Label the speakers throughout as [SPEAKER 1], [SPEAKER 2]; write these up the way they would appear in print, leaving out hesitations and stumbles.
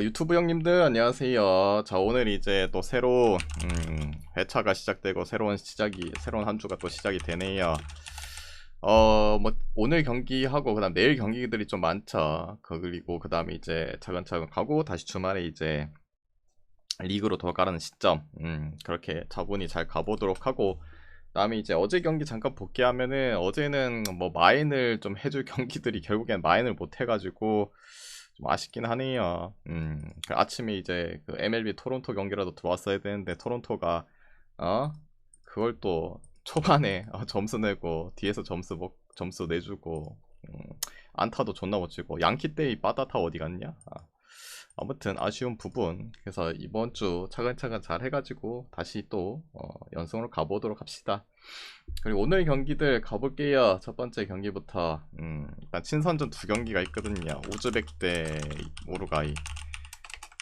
[SPEAKER 1] 유튜브 형님들 안녕하세요. 자, 오늘 이제 또 새로운 회차가 시작되고 새로운 한 주가 또 시작이 되네요. 뭐 오늘 경기하고 그다음 내일 경기들이 좀 많죠. 그리고 그다음에 이제 차근차근 가고 다시 주말에 이제 리그로 돌아가는 시점. 그렇게 차분히 잘 가보도록 하고, 그다음에 이제 어제 경기 잠깐 복귀하면은, 어제는 뭐 마인을 좀 해줄 경기들이 결국엔 마인을 못 해가지고 좀 아쉽긴 하네요. 그 아침에 이제 그 MLB 토론토 경기라도 들어왔어야 되는데, 토론토가 어 그걸 또 초반에 점수 내고 뒤에서 점수 내주고, 안타도 존나 못 치고. 양키 때의 빠따타 어디 갔냐? 아무튼 아쉬운 부분. 그래서 이번 주 차근차근 잘 해가지고 다시 또 연승으로 가보도록 합시다. 그리고 오늘 경기들 가볼게요. 첫 번째 경기부터. 일단 친선전 두 경기가 있거든요. 우즈벡 대 우루과이.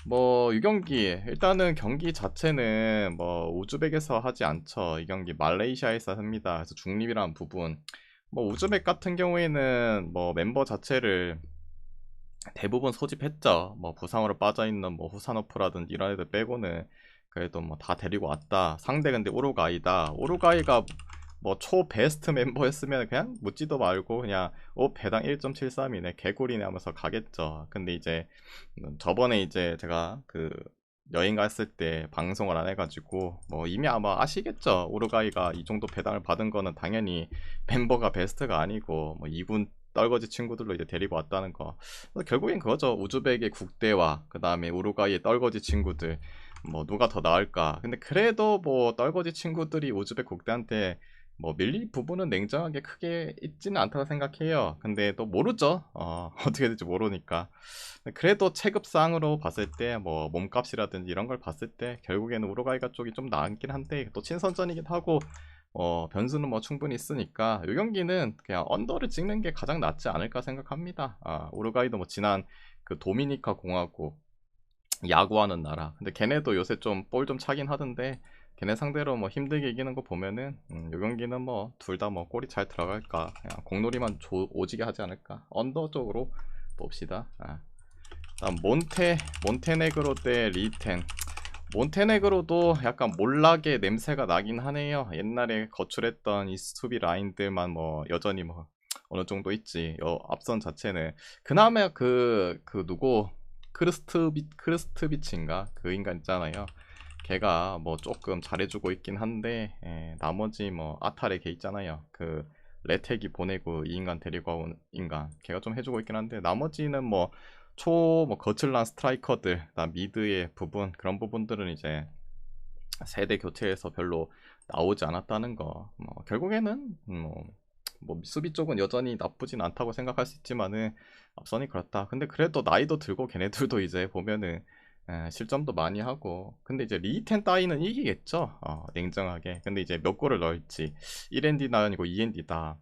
[SPEAKER 1] 뭐 이 경기 일단은 경기 자체는 뭐 우즈벡에서 하지 않죠. 이 경기 말레이시아에서 합니다. 그래서 중립이라는 부분. 뭐 우즈벡 같은 경우에는 뭐 멤버 자체를 대부분 소집했죠. 뭐 부상으로 빠져있는 뭐 후사노프라든지 이런 애들 빼고는 그래도 뭐 다 데리고 왔다. 상대 근데 우루과이다. 우루과이가 뭐 초 베스트 멤버였으면 그냥 묻지도 말고 그냥 배당 1.73이네 개구리네 하면서 가겠죠. 근데 이제 저번에 이제 제가 그 여행 갔을 때 방송을 안 해가지고 뭐 이미 아마 아시겠죠. 우루과이가 이 정도 배당을 받은 거는 당연히 멤버가 베스트가 아니고 뭐 2군 떨거지 친구들로 이제 데리고 왔다는 거. 결국엔 그거죠. 우즈벡의 국대와 그 다음에 우루과이의 떨거지 친구들, 뭐 누가 더 나을까. 근데 그래도 뭐 떨거지 친구들이 우즈벡 국대한테 뭐 밀릴 부분은 냉정하게 크게 있지는 않다고 생각해요. 근데 또 모르죠. 어떻게 될지 모르니까. 그래도 체급상으로 봤을 때 뭐 몸값이라든지 이런 걸 봤을 때 결국에는 우루과이가 쪽이 좀 나았긴 한데, 또 친선전이긴 하고 변수는 뭐 충분히 있으니까 이 경기는 그냥 언더를 찍는 게 가장 낫지 않을까 생각합니다. 우루과이도 뭐 지난 그 도미니카 공화국 야구하는 나라. 근데 걔네도 요새 좀 볼 좀 차긴 하던데, 걔네 상대로 뭐 힘들게 이기는 거 보면은 이 경기는 뭐 둘 다 뭐 골이 잘 들어갈까, 그냥 공놀이만 오지게 하지 않을까. 언더 쪽으로 봅시다. 다음 몬테네그로 대 리텐. 몬테네그로도 약간 몰락의 냄새가 나긴 하네요. 옛날에 거출했던 이 수비 라인들만 뭐 여전히 뭐 어느 정도 있지. 앞선 자체는 그나마 그 누구 크르스트비치인가 그 인간 있잖아요. 걔가 뭐 조금 잘해주고 있긴 한데, 나머지 뭐 아탈에 걔 있잖아요. 그 레텍이 보내고 이 인간 데리고 온 인간, 걔가 좀 해주고 있긴 한데, 나머지는 뭐 거칠란 스트라이커들, 그다음 미드의 부분, 그런 부분들은 이제 세대 교체에서 별로 나오지 않았다는 거. 결국에는 뭐 수비 쪽은 여전히 나쁘진 않다고 생각할 수 있지만은 앞선이 그렇다. 근데 그래도 나이도 들고 걔네들도 이제 보면은 실점도 많이 하고. 근데 이제 리텐 따위는 이기겠죠. 냉정하게. 근데 이제 몇 골을 넣을지 1엔디나 아니고 2엔디다.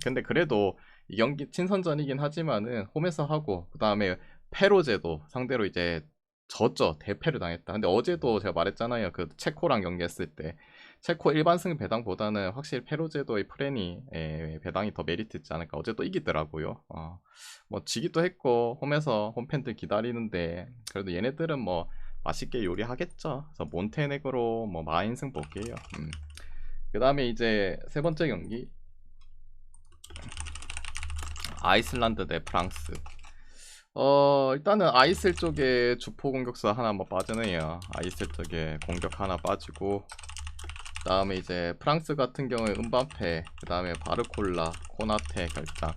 [SPEAKER 1] 근데 그래도 이 경기 친선전이긴 하지만은 홈에서 하고, 그다음에 페로제도 상대로 이제 졌죠. 대패를 당했다. 근데 어제도 제가 말했잖아요. 그 체코랑 경기했을 때 체코 일반승 배당보다는 확실히 페로제도의 프레니 배당이 더 메리트 있지 않을까. 어제 또 이기더라고요. 뭐 지기도 했고 홈에서 홈팬들 기다리는데, 그래도 얘네들은 뭐 맛있게 요리하겠죠. 그래서 몬테네그로 뭐 마인승 볼게요. 그 다음에 이제 세 번째 경기, 아이슬란드 대 프랑스. 일단은 아이슬 쪽에 주포 공격수 하나 뭐 빠지네요. 아이슬 쪽에 공격 하나 빠지고, 그 다음에 이제 프랑스 같은 경우에 은밤페, 그 다음에 바르콜라, 코나테 결장.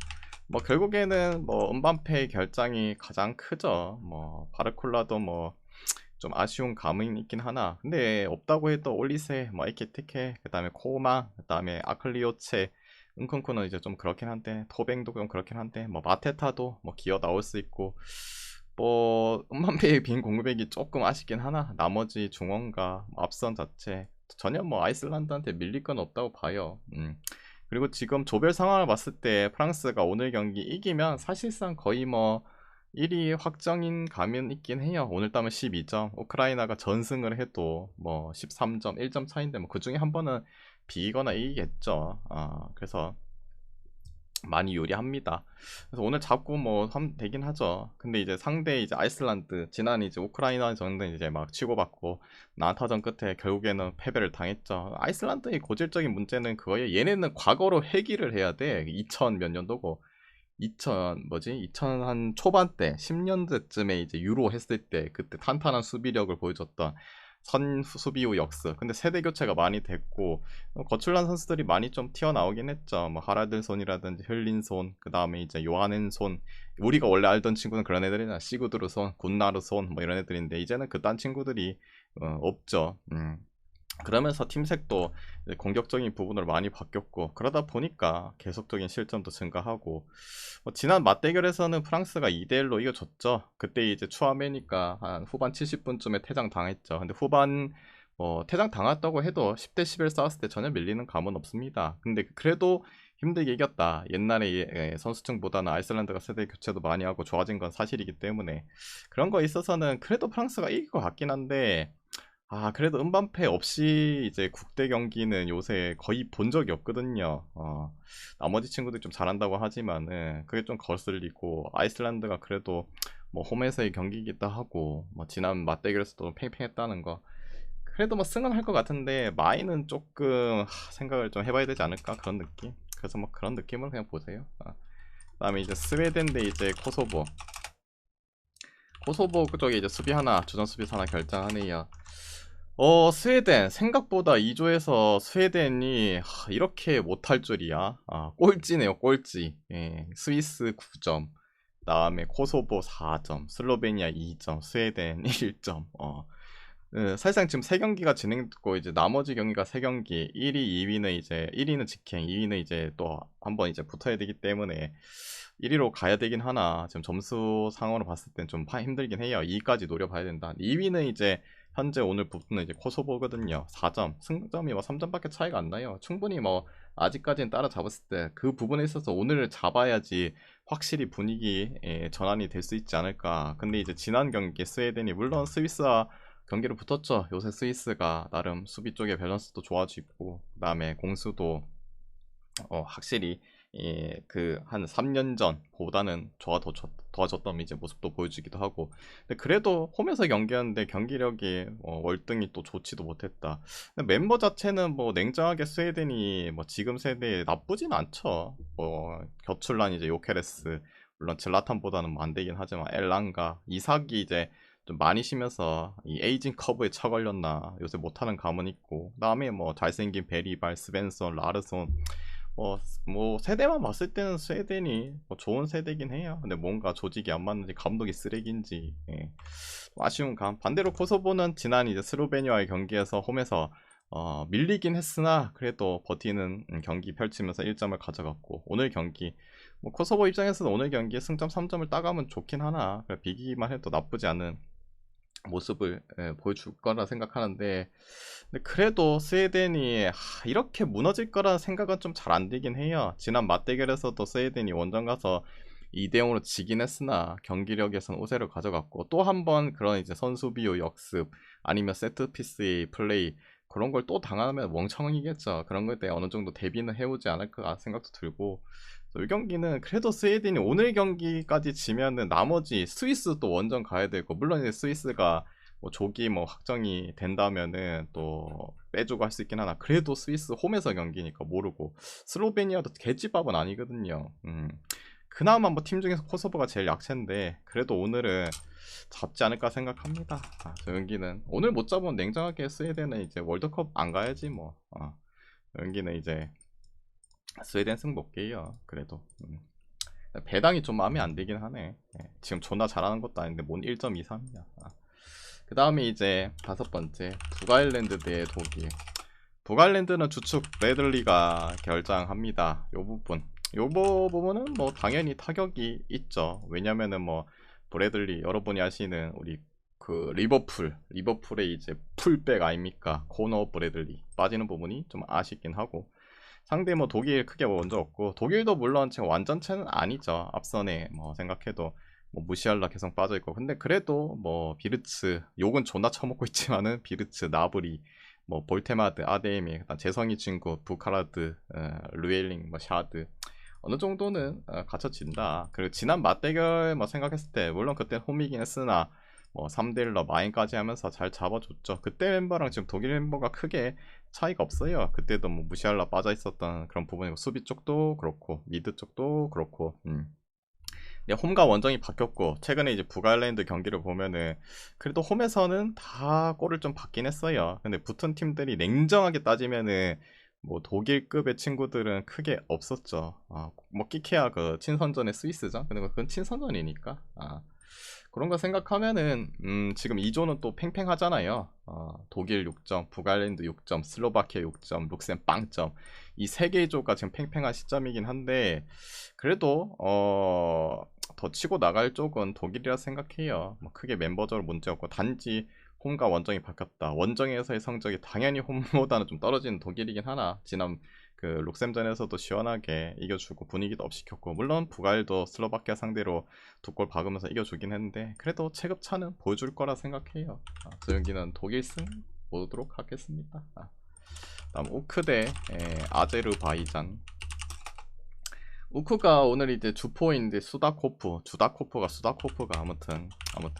[SPEAKER 1] 뭐 결국에는 뭐 은밤페의 결장이 가장 크죠. 뭐 바르콜라도 뭐 좀 아쉬운 감은 있긴 하나. 근데 없다고 해도 올리세, 뭐 에케테케, 그 다음에 코마, 그 다음에 아클리오체, 은kun쿠는 이제 좀 그렇긴 한데, 토뱅도 좀 그렇긴 한데, 뭐 마테타도 뭐 기어 나올 수 있고, 뭐 음반페의 빈 공백이 조금 아쉽긴 하나. 나머지 중원과 앞선 자체 전혀 뭐 아이슬란드한테 밀릴 건 없다고 봐요. 그리고 지금 조별 상황을 봤을 때 프랑스가 오늘 경기 이기면 사실상 거의 뭐 1위 확정인 감은 있긴 해요. 오늘 따면 12점, 우크라이나가 전승을 해도 뭐 13점, 1점 차인데 뭐 그 중에 한 번은 비기거나 이기겠죠. 그래서 많이 유리합니다. 그래서 오늘 잡고 뭐 하면 되긴 하죠. 근데 이제 상대 이제 아이슬란드 지난 이제 우크라이나 전은 이제 막 치고받고 난타전 끝에 결국에는 패배를 당했죠. 아이슬란드의 고질적인 문제는 그거예요. 얘네는 과거로 회귀를 해야 돼. 2000 몇 년도고 2000 뭐지? 2000 한 초반때 10년대쯤에 이제 유로 했을 때 그때 탄탄한 수비력을 보여줬던 선 수비 후 역습. 근데 세대 교체가 많이 됐고 거출난 선수들이 많이 좀 튀어나오긴 했죠. 뭐 하라들손이라든지 흘린손, 그 다음에 이제 요하넨손. 우리가 원래 알던 친구는 그런 애들이나 시구드르손, 굿나르손 뭐 이런 애들인데 이제는 그딴 친구들이 없죠. 그러면서 팀색도 공격적인 부분으로 많이 바뀌었고 그러다 보니까 계속적인 실점도 증가하고 지난 맞대결에서는 프랑스가 2대1로 이겨줬죠. 그때 이제 추하메니까 한 후반 70분쯤에 퇴장 당했죠. 근데 후반 퇴장 당했다고 해도 10대 11 싸웠을 때 전혀 밀리는 감은 없습니다. 근데 그래도 힘들게 이겼다. 옛날에 선수층보다는 아이슬란드가 세대 교체도 많이 하고 좋아진 건 사실이기 때문에 그런 거에 있어서는 그래도 프랑스가 이길 것 같긴 한데 그래도 음반패 없이 이제 국대 경기는 요새 거의 본 적이 없거든요. 나머지 친구들이 좀 잘한다고 하지만은 그게 좀 거슬리고 아이슬란드가 그래도 뭐 홈에서의 경기이기도 하고 뭐 지난 맞대결에서도 팽팽했다는 거. 그래도 뭐 승은 할 것 같은데 마이는 조금 생각을 좀 해봐야 되지 않을까 그런 느낌. 그래서 뭐 그런 느낌으로 그냥 보세요. 그다음에 이제 스웨덴 대 이제 코소보. 코소보 그쪽에 이제 수비 하나 주전 수비 하나 결정하네요. 스웨덴 생각보다 2조에서 스웨덴이 이렇게 못할 줄이야. 꼴찌네요, 꼴찌. 예, 스위스 9점, 다음에 코소보 4점, 슬로베니아 2점, 스웨덴 1점. 사실상 지금 3경기가 진행됐고 이제 나머지 경기가 3경기, 1위, 2위는 이제 1위는 직행, 2위는 이제 또 한번 이제 붙어야 되기 때문에 1위로 가야 되긴 하나 지금 점수 상으로 봤을 땐 좀 힘들긴 해요. 2위까지 노려봐야 된다. 2위는 이제 현재 오늘 붙는 이제 코소보거든요. 4점. 승점이 뭐 3점밖에 차이가 안 나요. 충분히 뭐 아직까지는 따라잡았을 때 그 부분에 있어서 오늘을 잡아야지 확실히 분위기 전환이 될 수 있지 않을까. 근데 이제 지난 경기 스웨덴이 물론 스위스와 경기를 붙었죠. 요새 스위스가 나름 수비 쪽에 밸런스도 좋아지고 그다음에 공수도 확실히 그 한 3년 전보다는 좋아졌던 이제 모습도 보여주기도 하고 근데 그래도 홈에서 경기하는데 경기력이 월등히 또 좋지도 못했다. 근데 멤버 자체는 뭐 냉정하게 스웨덴이 뭐 지금 세대에 나쁘진 않죠. 뭐 겨출란 이제 요케레스 물론 질라탄보다는 뭐 안 되긴 하지만 엘랑가 이삭이 이제 좀 많이 쉬면서 이 에이징 커브에 쳐걸렸나 요새 못하는 감은 있고 그다음에 뭐 잘생긴 베리발 스벤son 라르손 뭐 세대만 봤을 때는 스웨덴이 뭐 좋은 세대긴 해요. 근데 뭔가 조직이 안 맞는지 감독이 쓰레기인지 좀 아쉬운 감. 반대로 코소보는 지난 이제 스로베니아의 경기에서 홈에서 밀리긴 했으나 그래도 버티는 경기 펼치면서 1점을 가져갔고 오늘 경기 뭐 코소보 입장에서는 오늘 경기에 승점 3점을 따가면 좋긴 하나 비기기만 해도 나쁘지 않은 모습을 보여줄 거라 생각하는데 근데 그래도 스웨덴이 이렇게 무너질 거라 생각은 좀 잘 안 되긴 해요. 지난 맞대결에서도 스웨덴이 원정 가서 2대0으로 지긴 했으나 경기력에선 우세를 가져갔고 또 한 번 그런 이제 선수 비호 역습 아니면 세트피스의 플레이 그런 걸 또 당하면 멍청이겠죠. 그런 것에 대해 어느 정도 대비는 해오지 않을까 생각도 들고 이 경기는 그래도 스웨덴이 오늘 경기까지 지면은 나머지 스위스도 원정 가야 되고 물론 이제 스위스가 뭐 조기 뭐 확정이 된다면은 또 빼주고 할 수 있긴 하나 그래도 스위스 홈에서 경기니까 모르고 슬로베니아도 개집밥은 아니거든요. 그나마 뭐 팀 중에서 코소보가 제일 약체인데 그래도 오늘은 잡지 않을까 생각합니다. 저 경기는 오늘 못 잡으면 냉정하게 스웨덴은 이제 월드컵 안 가야지 뭐. 경기는 이제 스웨덴 승 볼게요. 그래도 배당이 좀 마음에 안 들긴 하네. 지금 존나 잘하는 것도 아닌데 뭔 1.23이야. 그 다음에 이제 5번째 북아일랜드 대 독일. 북아일랜드는 주축 브래들리가 결장합니다. 요 부분은 뭐 당연히 타격이 있죠. 왜냐면은 뭐 브래들리 여러분이 아시는 우리 그 리버풀의 이제 풀백 아닙니까? 코너 브래들리 빠지는 부분이 좀 아쉽긴 하고 상대 뭐 독일 크게 먼저 없고 독일도 물론 지금 완전체는 아니죠. 앞선에 뭐 생각해도 뭐 무시할라 계속 빠져있고 근데 그래도 뭐 비르츠 욕은 존나 처먹고 있지만은 비르츠 나브리 뭐 볼테마드 아데미 재성이 친구 부카라드 루엘링 뭐 샤드 어느 정도는 갖춰진다. 그리고 지난 맞대결 뭐 생각했을 때 물론 그때 홈이긴 했으나 뭐 3대1로 마인까지 하면서 잘 잡아줬죠. 그때 멤버랑 지금 독일 멤버가 크게 차이가 없어요. 그때도 뭐 무시할라 빠져 있었던 그런 부분이고 수비 쪽도 그렇고 미드 쪽도 그렇고 근데 홈과 원정이 바뀌었고 최근에 이제 북아일랜드 경기를 보면은 그래도 홈에서는 다 골을 좀 받긴 했어요. 근데 붙은 팀들이 냉정하게 따지면은 뭐 독일급의 친구들은 크게 없었죠. 뭐 끼케야 그 친선전의 스위스죠. 근데 뭐 그건 친선전이니까. 그런 거 생각하면은 지금 2조는 또 팽팽하잖아요. 독일 6점, 북아일랜드 6점, 슬로바키아 6점, 룩셈 빵점. 이 세 개의 조가 지금 팽팽한 시점이긴 한데 그래도 더 치고 나갈 쪽은 독일이라 생각해요. 뭐 크게 멤버적으로 문제 없고 단지 홈과 원정이 바뀌었다. 원정에서의 성적이 당연히 홈보다는 좀 떨어지는 독일이긴 하나 지난 그 룩셈전에서도 시원하게 이겨주고 분위기도 업시켰고 물론 북아일도 슬로바키아 상대로 2골 박으면서 이겨주긴 했는데 그래도 체급차는 보여줄 거라 생각해요. 저 경기는 독일 승 보도록 하겠습니다. 다음 우크 대 아제르바이잔. 우크가 오늘 이제 주포인데 수다코프가 아무튼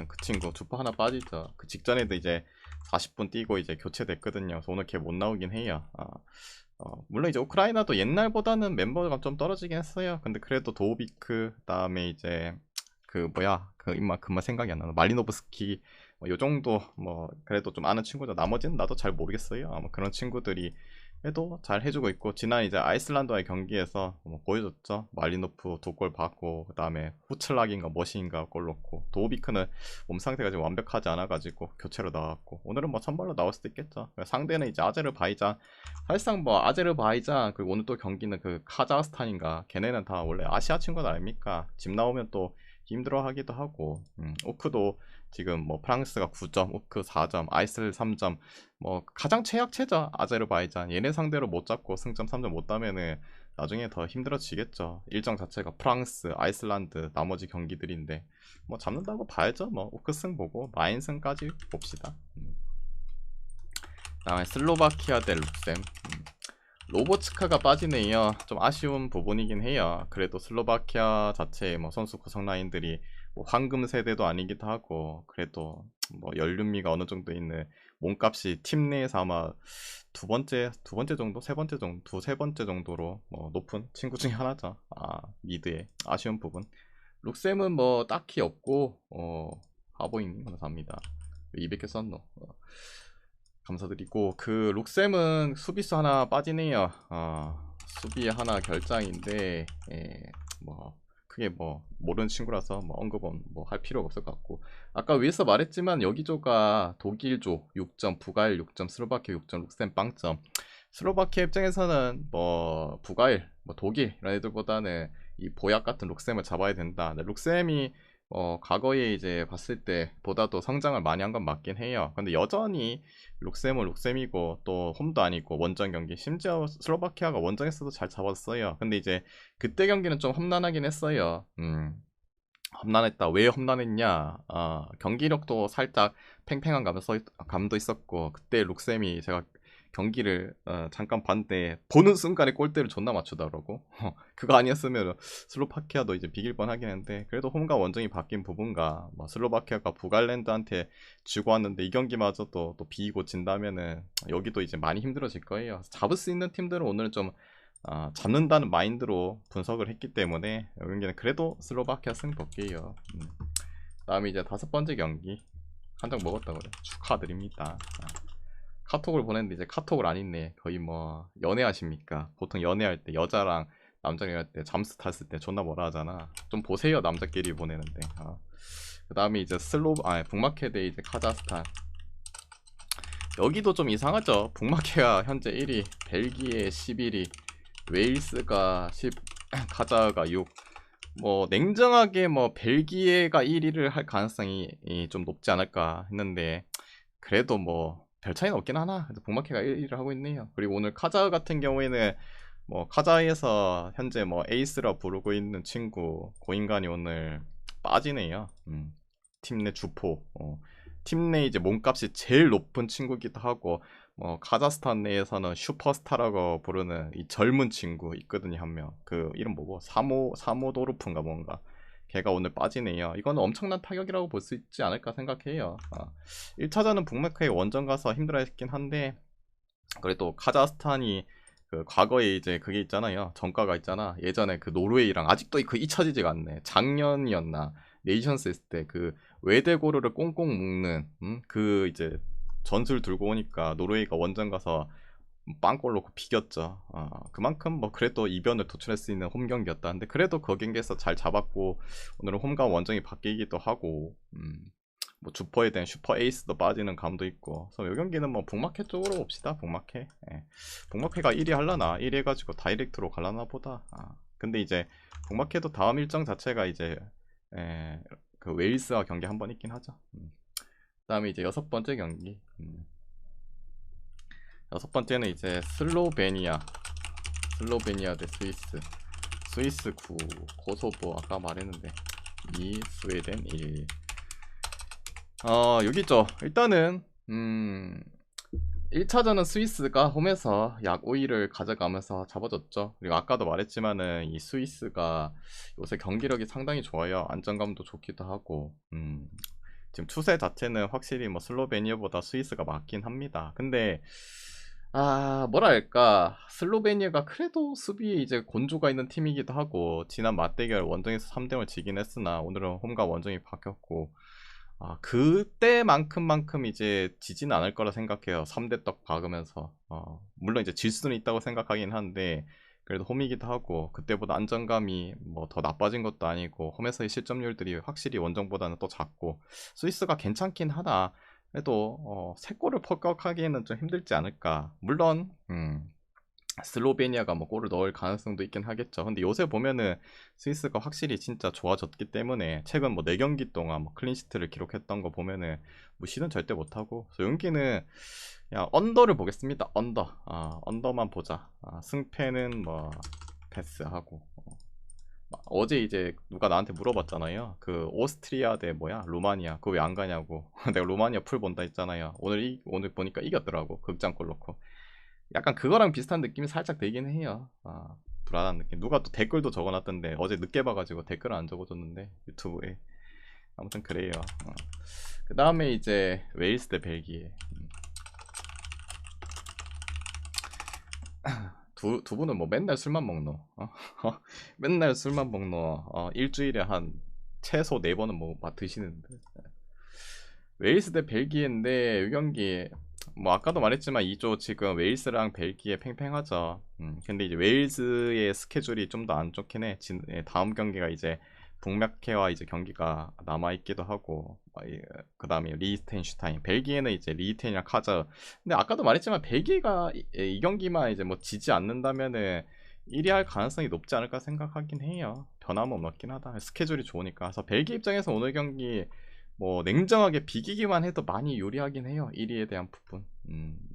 [SPEAKER 1] 그 친구 주포 하나 빠지죠. 그 직전에도 이제 40분 뛰고 이제 교체됐거든요. 그래서 오늘 걔 못 나오긴 해요. 물론 이제 우크라이나도 옛날보다는 멤버가 좀 떨어지긴 했어요. 근데 그래도 도우비크 그다음에 이제 그 뭐야 그 임마 금방 생각이 안 나는 말리노브스키 뭐 요 정도 뭐 그래도 좀 아는 친구죠. 나머지는 나도 잘 모르겠어요. 아마 그런 친구들이 해도 잘 해주고 있고 지난 이제 아이슬란드와의 경기에서 뭐 보여줬죠. 말리노프 2골 받고 그 다음에 후틀락인가 머신인가 골 넣고 도우비크는 몸 상태가 지금 완벽하지 않아가지고 교체로 나왔고 오늘은 뭐 선발로 나올 수도 있겠죠. 상대는 이제 아제르바이잔 사실상 뭐 아제르바이잔 그리고 오늘 또 경기는 그 카자흐스탄인가 걔네는 다 원래 아시아 친구들 아닙니까? 집 나오면 또 힘들어 하기도 하고 우크도 지금 뭐 프랑스가 9점, 우크 4점, 아이슬 3점 뭐 가장 최약체죠. 아제르바이잔 얘네 상대로 못 잡고 승점 3점 못 따면은 나중에 더 힘들어지겠죠. 일정 자체가 프랑스, 아이슬란드 나머지 경기들인데 뭐 잡는다고 봐야죠. 뭐 우크 승 보고 마인 승까지 봅시다. 다음에 슬로바키아 대 룩셈. 로보츠카가 빠지네요. 좀 아쉬운 부분이긴 해요. 그래도 슬로바키아 자체 뭐 선수 구성 라인들이 뭐 황금 세대도 아니기도 하고 그래도 뭐 연륜미가 어느 정도 있는 몸값이 팀 내에서 아마 두 번째 정도 세 번째 정도 두세 번째 정도로 뭐 높은 친구 중에 하나죠. 미드의 아쉬운 부분. 룩셈은 뭐 딱히 없고 하보잉님 감사합니다. 200개 썼노. 감사드리고 그 룩셈은 수비수 하나 빠지네요. 수비 하나 결장인데 뭐 크게 뭐 모르는 친구라서 뭐 언급은 뭐 할 필요가 없을 것 같고 아까 위에서 말했지만 여기조가 독일조 6점, 북아일 6점, 슬로바키아 6점, 룩셈 빵점. 슬로바키아 입장에서는 뭐 북아일, 뭐 독일 이런 애들보다는 이 보약 같은 룩셈을 잡아야 된다. 근데 룩셈이 과거에 이제 봤을 때 보다도 성장을 많이 한 건 맞긴 해요. 근데 여전히 룩셈은 룩셈이고 또 홈도 아니고 원정 경기 심지어 슬로바키아가 원정에서도 잘 잡았어요. 근데 이제 그때 경기는 좀 험난하긴 했어요. 험난했다. 왜 험난했냐? 경기력도 살짝 팽팽한 감도 있었고 그때 룩셈이 제가 경기를 잠깐 봤는데 보는 순간에 골대를 존나 맞추더라고. 그거 아니었으면 슬로바키아도 이제 비길 뻔하긴 했는데 그래도 홈과 원정이 바뀐 부분과 뭐 슬로바키아가 북아일랜드한테 지고 왔는데 이 경기마저도 또 비기고 진다면은 여기도 이제 많이 힘들어질 거예요. 잡을 수 있는 팀들은 오늘은 좀 잡는다는 마인드로 분석을 했기 때문에 이 경기는 그래도 슬로바키아 승 볼게요. 다음에 이제 5번째 경기 한 장 먹었다고요. 축하드립니다. 카톡을 보냈는데 이제 카톡을 안 읽네. 거의 뭐 연애하십니까? 보통 연애할 때 여자랑 남자랑 할 때 잠수 탔을 때 존나 뭐라 하잖아. 좀 보세요 남자끼리 보내는데. 그 다음에 이제 북마케 대 이제 카자흐스탄. 여기도 좀 이상하죠. 북마케가 현재 1위, 벨기에 11위, 웨일스가 10, 카자흐가 6. 뭐 냉정하게 뭐 벨기에가 1위를 할 가능성이 좀 높지 않을까 했는데 그래도 뭐 별 차이는 없긴 하나. 그래서 북마케가 1위를 하고 있네요. 그리고 오늘 카자흐 같은 경우에는 뭐 카자흐에서 현재 뭐 에이스라 부르고 있는 친구 고인간이 오늘 빠지네요. 팀 내 주포. 팀 내 이제 몸값이 제일 높은 친구기도 하고 뭐 카자흐스탄 내에서는 슈퍼스타라고 부르는 이 젊은 친구 있거든요. 한 명. 그 이름 뭐고 사모도르프인가 뭔가. 걔가 오늘 빠지네요. 이거는 엄청난 타격이라고 볼 수 있지 않을까 생각해요. 1차전은 북메카의 원정 가서 힘들어했긴 한데 그래도 카자흐스탄이 그 과거에 이제 그게 있잖아요. 전과가 있잖아. 예전에 그 노르웨이랑 아직도 그 잊혀지지가 않네. 작년이었나 네이션스 했을 때 그 외대고르를 꽁꽁 묶는 그 이제 전술 들고 오니까 노르웨이가 원정 가서 빵골 넣고 비겼죠. 그만큼 뭐 그래도 이변을 도출할 수 있는 홈 경기였다. 근데 그래도 그 경기에서 잘 잡았고 오늘은 홈과 원정이 바뀌기도 하고 뭐 주퍼에 대한 슈퍼 에이스도 빠지는 감도 있고. 그래서 이 경기는 뭐 북마켓 쪽으로 봅시다. 북마켓. 예. 북마켓가 1위 할라나 1위 해가지고 다이렉트로 갈라나 보다. 근데 이제 북마켓도 다음 일정 자체가 이제 그 웨일스와 경기 한 번 있긴 하죠. 그다음에 이제 6번째 경기. 6번째는 이제 슬로베니아 대 스위스 9, 코소보 아까 말했는데 2, 스웨덴 1. 여기 있죠. 일단은 1차전은 스위스가 홈에서 약 5위를 가져가면서 잡아줬죠. 그리고 아까도 말했지만은 이 스위스가 요새 경기력이 상당히 좋아요. 안정감도 좋기도 하고 지금 추세 자체는 확실히 뭐 슬로베니아보다 스위스가 맞긴 합니다. 근데 뭐랄까 슬로베니아가 그래도 수비에 이제 곤조가 있는 팀이기도 하고 지난 맞대결 원정에서 3대0을 지긴 했으나 오늘은 홈과 원정이 바뀌었고 그때만큼 이제 지지는 않을 거라 생각해요. 3대 떡 박으면서 물론 이제 질 수는 있다고 생각하긴 한데 그래도 홈이기도 하고 그때보다 안정감이 뭐 더 나빠진 것도 아니고 홈에서의 실점률들이 확실히 원정보다는 또 작고 스위스가 괜찮긴 하다. 그래도 3골을 펄컥하기에는 좀 힘들지 않을까. 물론 슬로베니아가 뭐 골을 넣을 가능성도 있긴 하겠죠. 근데 요새 보면은 스위스가 확실히 진짜 좋아졌기 때문에 최근 뭐 4경기 동안 뭐 클린시트를 기록했던 거 보면은 무시는 절대 못하고 여기는 그냥 언더를 보겠습니다. 언더만 보자. 승패는 뭐 패스하고 어제 이제 누가 나한테 물어봤잖아요. 그 오스트리아 대 뭐야 루마니아 그거 왜 안 가냐고. 내가 루마니아 풀 본다 했잖아요. 오늘 보니까 이겼더라고. 극장골 넣고. 약간 그거랑 비슷한 느낌이 살짝 되긴 해요. 불안한 느낌. 누가 또 댓글도 적어놨던데 어제 늦게 봐가지고 댓글을 안 적어줬는데 유튜브에. 아무튼 그래요. 그 다음에 이제 웨일스 대 벨기에. 두 분은 뭐 맨날 술만 먹노? 맨날 술만 먹노? 일주일에 한 최소 4번은 뭐 드시는데. 웨일스 대 벨기에인데 이 경기 뭐 아까도 말했지만 2조 지금 웨일스랑 벨기에 팽팽하죠. 근데 이제 웨일스의 스케줄이 좀 더 안 좋긴 해. 다음 경기가 이제 북맥케와 이제 경기가 남아 있기도 하고 그 다음에 리히텐슈타인. 벨기에는 이제 리히텐이랑 카자. 근데 아까도 말했지만 벨기에가 이 경기만 이제 뭐 지지 않는다면은 1위 할 가능성이 높지 않을까 생각하긴 해요. 변함은 없긴 하다. 스케줄이 좋으니까. 그래서 벨기에 입장에서 오늘 경기 뭐 냉정하게 비기기만 해도 많이 유리하긴 해요. 1위에 대한 부분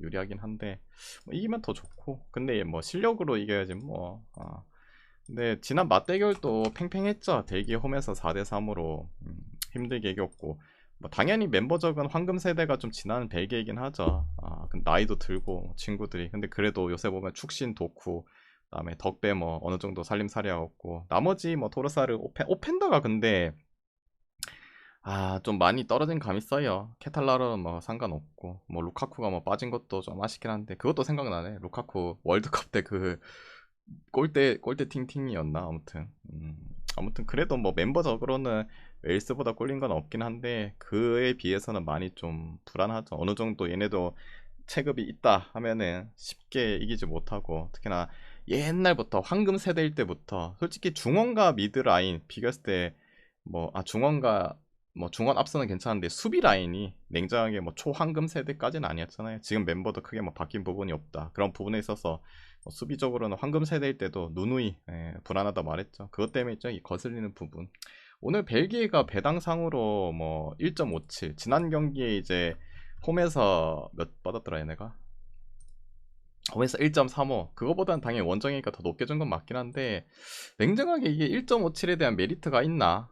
[SPEAKER 1] 유리하긴 한데 뭐 이기면 더 좋고 근데 뭐 실력으로 이겨야지 뭐. 근데 지난 맞대결도 팽팽했죠. 벨기에 홈에서 4대3으로 힘들게 이겼고 뭐 당연히 멤버적은 황금 세대가 좀 지나는 벨기에이긴 하죠. 근데 나이도 들고 친구들이 근데 그래도 요새 보면 축신 도쿠 그다음에 덕배 뭐 어느 정도 살림살이하고 나머지 뭐 토르사르 오펜더가 근데 좀 많이 떨어진 감이 있어요. 케탈라르는 뭐 상관없고 뭐 루카쿠가 뭐 빠진 것도 좀 아쉽긴 한데 그것도 생각나네. 루카쿠 월드컵 때 그 골대 팅팅이었나 아무튼 그래도 뭐 멤버적으로는 웨일스보다 꼴린 건 없긴 한데 그에 비해서는 많이 좀 불안하죠. 어느 정도 얘네도 체급이 있다 하면은 쉽게 이기지 못하고 특히나 옛날부터 황금 세대일 때부터 솔직히 중원과 미드 라인 비교했을 때 뭐 중원과 뭐 중원 앞서는 괜찮은데 수비 라인이 냉정하게 뭐 초황금 세대까지는 아니었잖아요. 지금 멤버도 크게 뭐 바뀐 부분이 없다. 그런 부분에 있어서 뭐 수비적으로는 황금 세대일 때도 누누이 불안하다 말했죠. 그것 때문에 좀 거슬리는 부분. 오늘 벨기에가 배당상으로 뭐 1.57 지난 경기에 이제 홈에서 몇 받았더라 얘네가 홈에서 1.35 그거보다는 당연히 원정이니까 더 높게 준 건 맞긴 한데 냉정하게 이게 1.57에 대한 메리트가 있나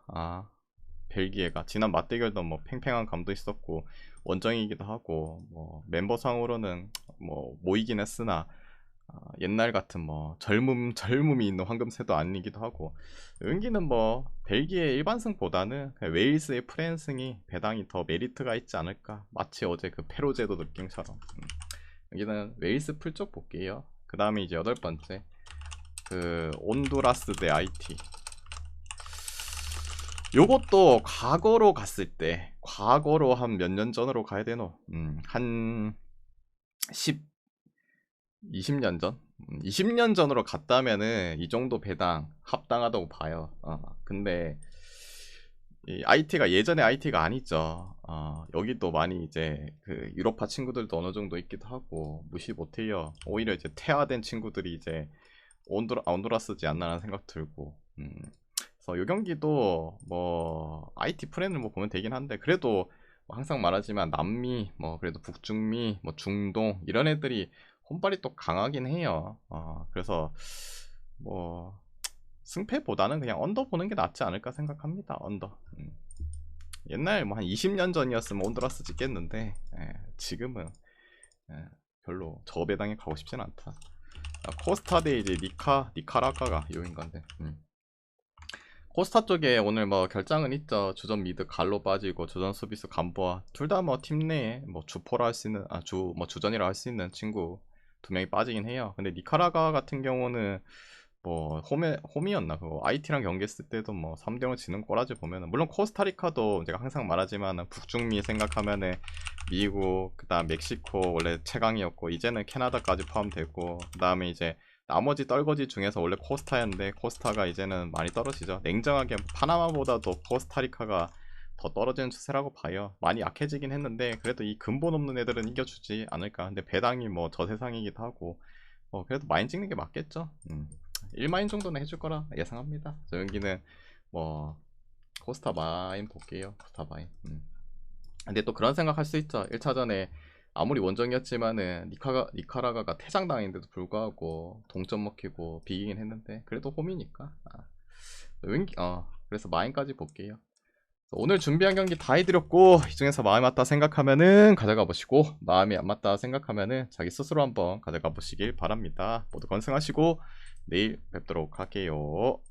[SPEAKER 1] 벨기에가 지난 맞대결도 뭐 팽팽한 감도 있었고 원정이기도 하고 뭐 멤버상으로는 뭐 모이긴 했으나 옛날 같은 뭐 젊음이 있는 황금세도 아니기도 하고 여기는 뭐 벨기에 일반승보다는 그냥 웨일스의 프랜승이 배당이 더 메리트가 있지 않을까. 마치 어제 그 페로제도 느낌처럼. 여기는 웨일스 풀쪽 볼게요. 그 다음에 이제 8번째 그 온두라스 대 IT. 요것도 과거로 갔을 때, 과거로 한 몇 년 전으로 가야 되노? 한 20년 전? 20년 전으로 갔다면은 이 정도 배당 합당하다고 봐요. 근데 이 IT가 예전에 IT가 아니죠. 여기도 많이 이제 그 유럽파 친구들도 어느 정도 있기도 하고 무시 못해요. 오히려 이제 퇴화된 친구들이 이제 온두라스지 않나라는 생각 들고. 그래서 요 경기도 뭐 IT 프렌을 뭐 보면 되긴 한데 그래도 뭐 항상 말하지만 남미 뭐 그래도 북중미 뭐 중동 이런 애들이 혼발이 또 강하긴 해요. 그래서 뭐 승패보다는 그냥 언더 보는 게 낫지 않을까 생각합니다. 언더. 옛날 뭐 한 20년 전이었으면 온두라스 찍겠는데 지금은 별로 저 배당에 가고 싶진 않다. 코스타 대 이제 니카라과가 요인 건데. 코스타 쪽에 오늘 뭐 결장은 있죠. 주전 미드 갈로 빠지고 주전 수비수 감보아 둘 다 뭐 팀 내에 뭐 주포라 할 수 있는 뭐 주전이라 할 수 있는 친구 2명이 빠지긴 해요. 근데 니카라과 같은 경우는 뭐 홈이었나 그거 IT랑 경기했을 때도 뭐 3대0 지는 꼬라지 보면은 물론 코스타리카도 제가 항상 말하지만 북중미 생각하면은 미국 그다음 멕시코 원래 최강이었고 이제는 캐나다까지 포함되고 그다음에 이제 나머지 떨거지 중에서 원래 코스타였는데 코스타가 이제는 많이 떨어지죠. 냉정하게 파나마보다도 코스타리카가 더 떨어지는 추세라고 봐요. 많이 약해지긴 했는데 그래도 이 근본 없는 애들은 이겨주지 않을까. 근데 배당이 뭐 저 세상이기도 하고 그래도 마인 찍는 게 맞겠죠. 1마인 정도는 해줄 거라 예상합니다. 저 여기는 뭐 코스타 마인 볼게요. 코스타 마인. 근데 또 그런 생각 할 수 있죠. 1차전에 아무리 원정이었지만은 니카라가가 퇴장당했는데도 불구하고 동점 먹히고 비기긴 했는데 그래도 홈이니까. 그래서 마인까지 볼게요. 오늘 준비한 경기 다 해드렸고 이 중에서 마음이 맞다 생각하면은 가져가 보시고 마음이 안 맞다 생각하면은 자기 스스로 한번 가져가 보시길 바랍니다. 모두 건승하시고 내일 뵙도록 할게요.